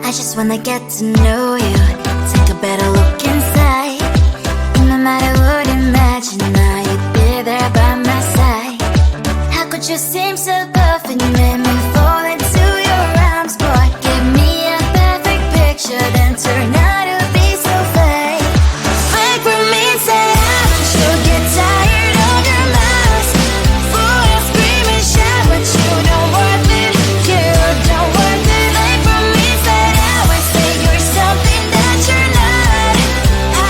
I just wanna get to know you, take a better look inside. No matter what, imagine now you'd be there by my side. How could you seem so perfect, you made me fall into your arms, boy. Give me a perfect picture, then turn out to be so fake. Fake for me, say haven't you get tired of your mouth? Fool and scream and shout, but you don't worth it, you don't worth it. Fake for me, say I would say you're something that you're not.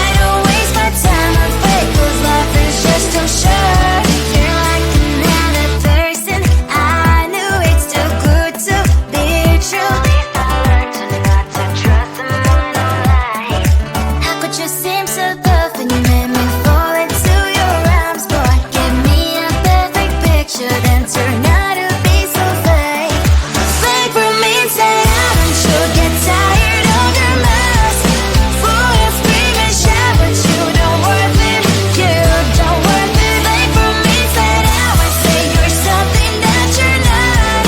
I don't waste my time on fake, 'cause life is just too short. You're like another person, I knew it's too good to be true. I learned to not to trust someone no lie. How could you seem so perfect, you made me fall into your arms, boy. Give me a perfect picture, then turn out to be so fake. Fake for me, say haven't you get tired of your mouth? Fool and scream and shout, but you don't worth it, you don't worth it. Fake for me, say I would say you're something that you're not.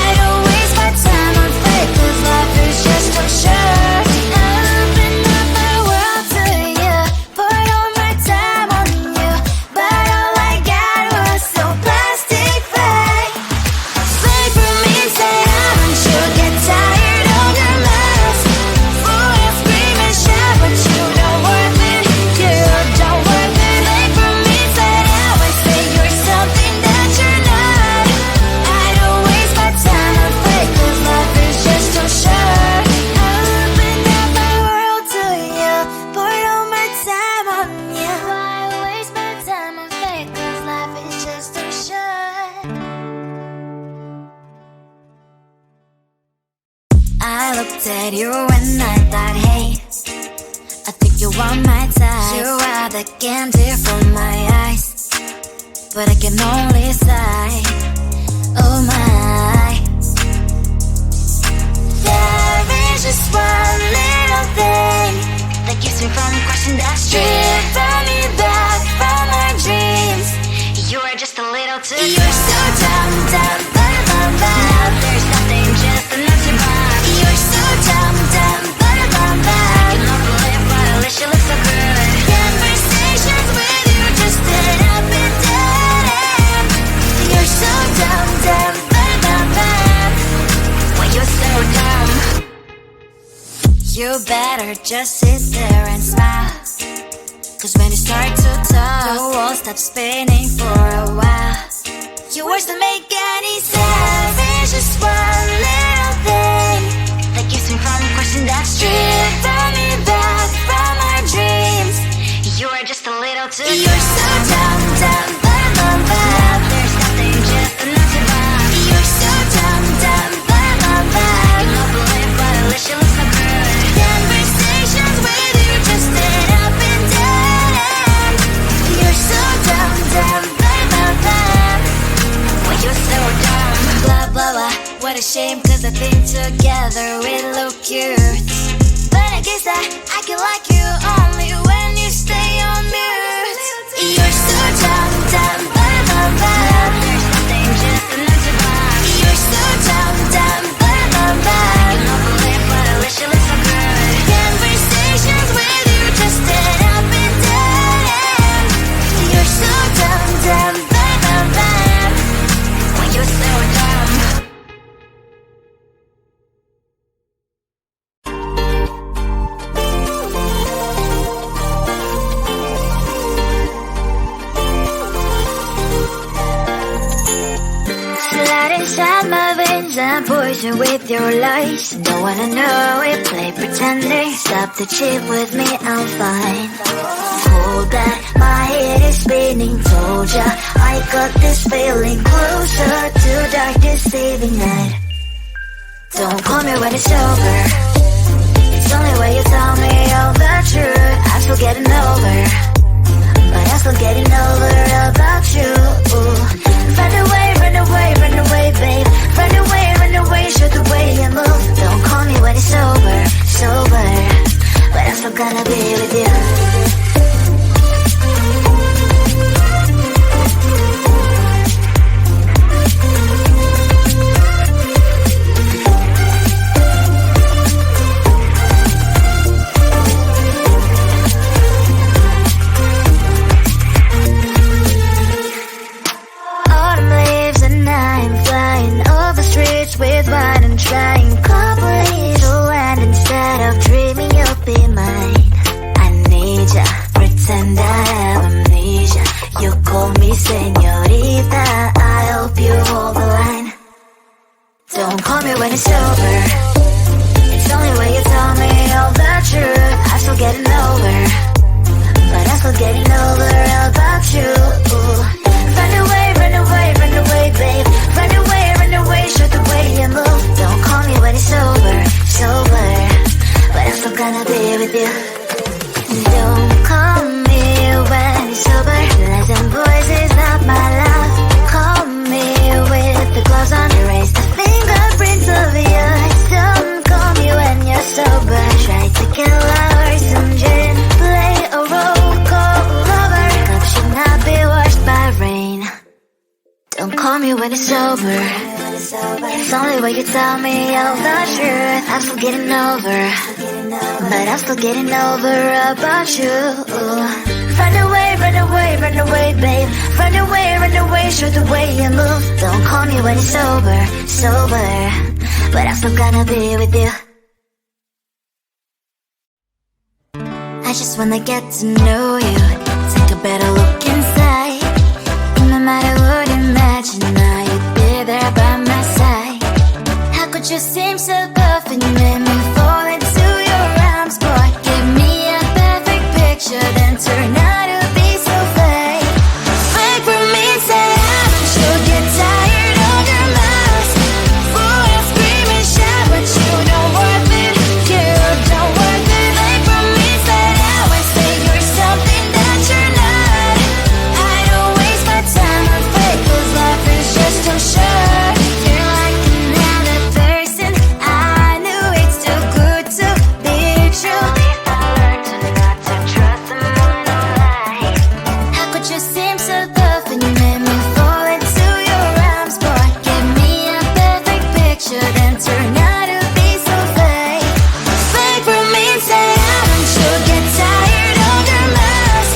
I don't waste my time on fake, 'cause life is just too short. I open up my world to you, poured all my time on you, but all I got was so plastic fake. Fake for me, say haven't you get tired of your mouth? Fool and scream and shout, but you don't worth it, you don't worth it. Fake for me, say I would say you're something that you're not. I don't waste my time on fake, 'cause life is just too short. I opened up my world to you, poured all my time on you. Why waste my time on fake, 'cause life is just too short. I looked at you and I thought, hey, I think you are my type. You are the candy from my eyes, but I can only sigh, oh my. There is just one little thing that keeps me from crossing that street. Drive me back from my dreams. You are just a little too You're so dumb, dumb, bum, now there's nothing, just enough to buy. You're so dumb, dumb, bum, I cannot believe, but at least you look so good. Conversations with you just end up in dead end. You're so dumb, dumb, bum, when you're so dumb. You better just sit there and smile, 'cause when you start to talk, the world stops spinning for a while. Your words don't make any sense. There's just one little thing that keeps me from crossing that street. Drive me back from my dreams. You are just a little too You're so dumb, dumb, bum, there's nothing, just enough to buy. You're so dumb, dumb, bum, I cannot believe, but at least you look so good. Conversations with you just end up in dead end. You're so dumb, dumb, when you're so dumb. Blah, blah, blah, what a shame, 'cause I think together we look cute. But I guess I can like you only when you stay on mute. You're so dumb, dumb, there's nothing, just enough to buy. You're so dumb, dumb, I cannot believe, but at least you look so good. Conversations with you just end up in dead end. You're so dumb, dumb, when you're so dumb. Slide inside my veins and poison with your lies. Don't wanna know it, play pretending. Stop the cheat with me, I'm fine. Hold that, my head is spinning. Told ya, I got this feeling closer to dark deceiving night. Don't call me when it's over. It's only when you tell me all the truth. I'm still getting over, but I'm still getting over about you. Run away, run away, run away, babe. Run away, show the way you move. Don't call me when it's over, sober, but I'm still gonna be with you. I'm trying complete to land instead of dreaming you'll be mine. I need ya, pretend I have amnesia. You call me señorita, I hope you hold the line. Don't call me when it's over. It's only when you tell me all the truth. I'm still getting over, but I'm still getting over about you. Run away, run away, run away, babe. Run away, show the way you move. Don't call me when it's over, it's over, but I'm still gonna be with you. Don't call me when it's over. Lies and voices, not my love. Call me with the gloves on. Erase the fingerprints of yours. Don't call me when you're sober. Try to kill hours, some gin. Play a role, call lover. Cup should not be washed by rain. Don't call me when it's over. It's only when you tell me all the truth. I'm still getting over, but I'm still getting over about you. Run away, run away, run away, babe. Run away, show the way you move. Don't call me when it's over, sober, but I'm still gonna be with you. I just wanna get to know you, take a better look inside. No matter what, imagine now you'd be there by my side. How could you seem so perfect, you made me fall into your arms, boy. Give me a perfect picture, then turn out to be so fake. Fake for me, say haven't you get tired of your mouth? Fool and scream and shout, but you don't worth it. You don't worth it. Fake for me, say I would say you're something that you're not. I don't waste my time on fake, 'cause life is just too short. You're like another person, I knew it's too good to be true. I learned to not to trust someone no lie. How could you seem so perfect, you made me fall into your arms, boy. Give me a perfect picture, then turn out to be so fake. Fake for me, say haven't you get tired of your mouth?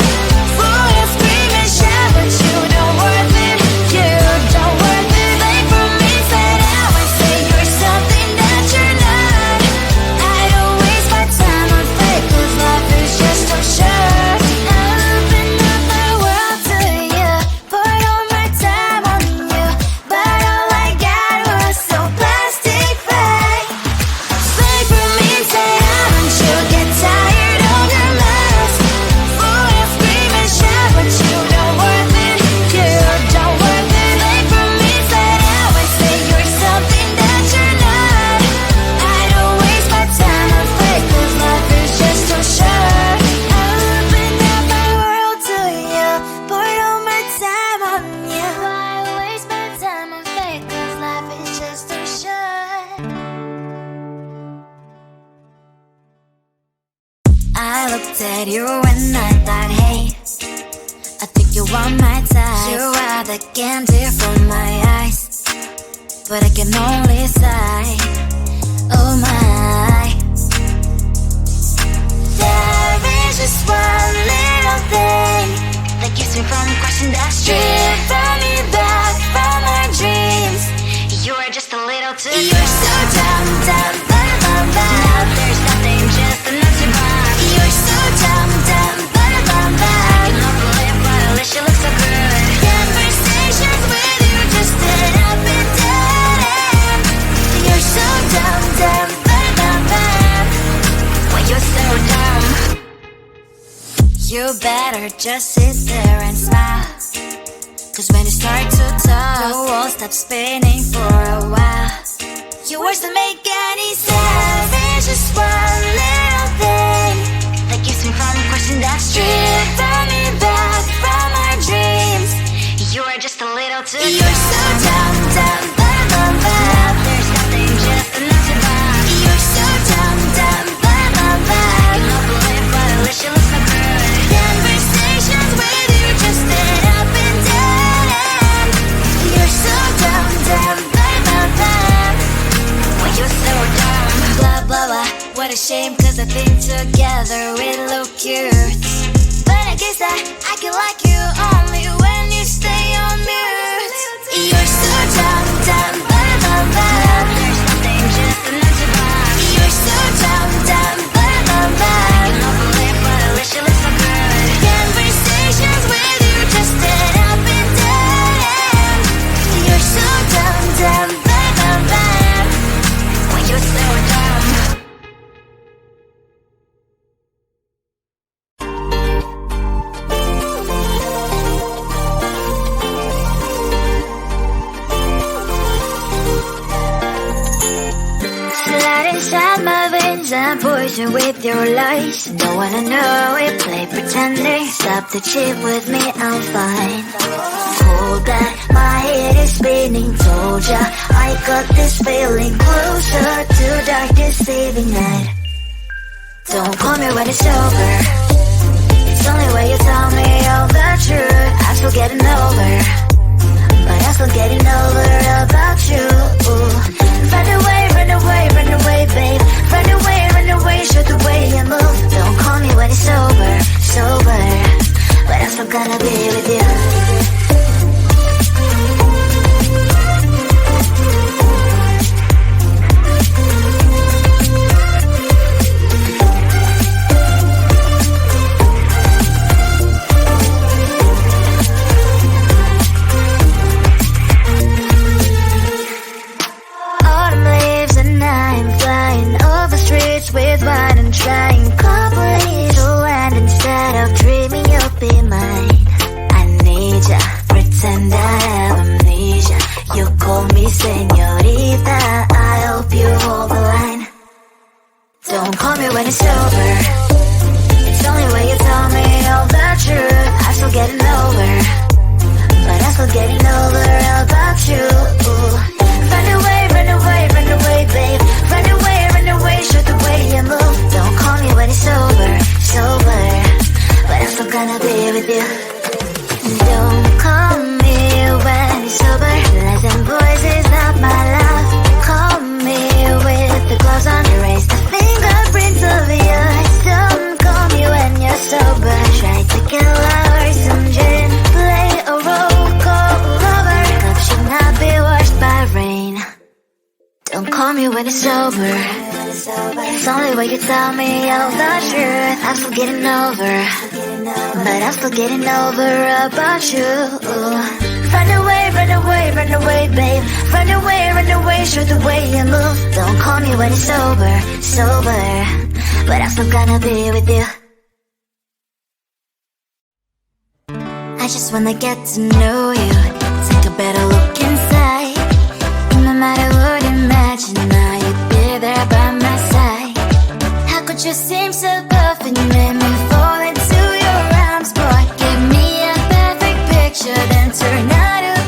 Fool and scream and shout, but you don't worth it. You don't worth it. Fake for me, say I would say you're something that you're not. I don't waste my time on fake, 'cause life is just too short. I open up my world to you, poured all my time on you, but all I got was so plastic fake. Fake for me, say haven't you get tired of your mouth? Fool and scream and shout, but you don't worth it. You don't worth it. Fake for me, say I would say you're something that you're not. I don't waste my time on fake, 'cause life is just too short. I opened up my world to you, poured all my time on you. Why waste my time on fake, 'cause life is just too short. I looked at you and I thought, hey, I think you want my type. You are the candy from my eyes, but I can only sigh. Oh my, there is just one little thing that keeps me from crossing that street. Drive me back from my dreams. You are just a little too good. You're so dumb, dumb, bum, bum, bum. Now there's nothing, just enough to bomb. You're so dumb, dumb, bum, bum, bum. I cannot believe, but at least you look so good. Conversations with you just end up in dead end. You're so dumb, dumb, bum, bum, bum. When you're so dumb, you better just sit there and smile, 'cause when you start to talk, the world stops spinning for a while. Your words don't make any sense. There's just one little thing that keeps me from crossing that street. Drive me back from my dreams. You are just a little too good. You're so dumb, dumb, bum, bum, bum. There's nothing, just enough to bomb. You're so dumb, dumb, bum, bum, bum. I cannot believe, but at least you look so good. Conversations with you just end up in dead end. You're so dumb, dumb, bum, bum, bum. When you're so dumb. Blah, blah, blah. What a shame, 'cause I think together we look cute. But I guess I can like you only when you stay on mute. You're so dumb, dumb, bum, bum, bum. There's nothing, light inside my veins and poison with your lies. Don't wanna know it, play pretending. Stop the cheat with me, I'm fine. Hold that, my head is spinning. Told ya, I got this feeling closer to dark deceiving night. Don't call me when it's over. It's only when you tell me all the truth. I'm still getting over, but I'm still getting over about you. Run away, run away, run away, babe. Run away, show the way you move. Don't call me when it's over, sober, but I'm still gonna be with you. With wine and trying properly to land instead of dreaming you'll be mine. I need ya, pretend I have amnesia. You call me señorita, I hope you hold the line. Don't call me when it's over. It's only when you tell me all the truth. I'm still getting over, but I'm still getting over about you. Run away, run away, run away, babe. Run away, show the way you move. Don't call me when it's over, sober, but I'm still gonna be with you. Don't call me when it's sober. Lies and boys is not my love. Call me with the gloves on. Erase the fingerprints of yours. Don't call me when you're sober. Try to get lower, some gin. Play a role, call lover. Cup should not be washed by rain. Don't call me when it's over. It's only when you tell me all the truth. I'm still getting over, but I'm still getting over about you. Run away, run away, run away, babe. Run away, show the way you move. Don't call me when it's over, sober, but I'm still gonna be with you. I just wanna get to know you, take a better look inside. No matter what, imagine now you'd be there by my side. How could you seem so perfect? You made me fall into your arms, boy. Give me a perfect picture, then turn out to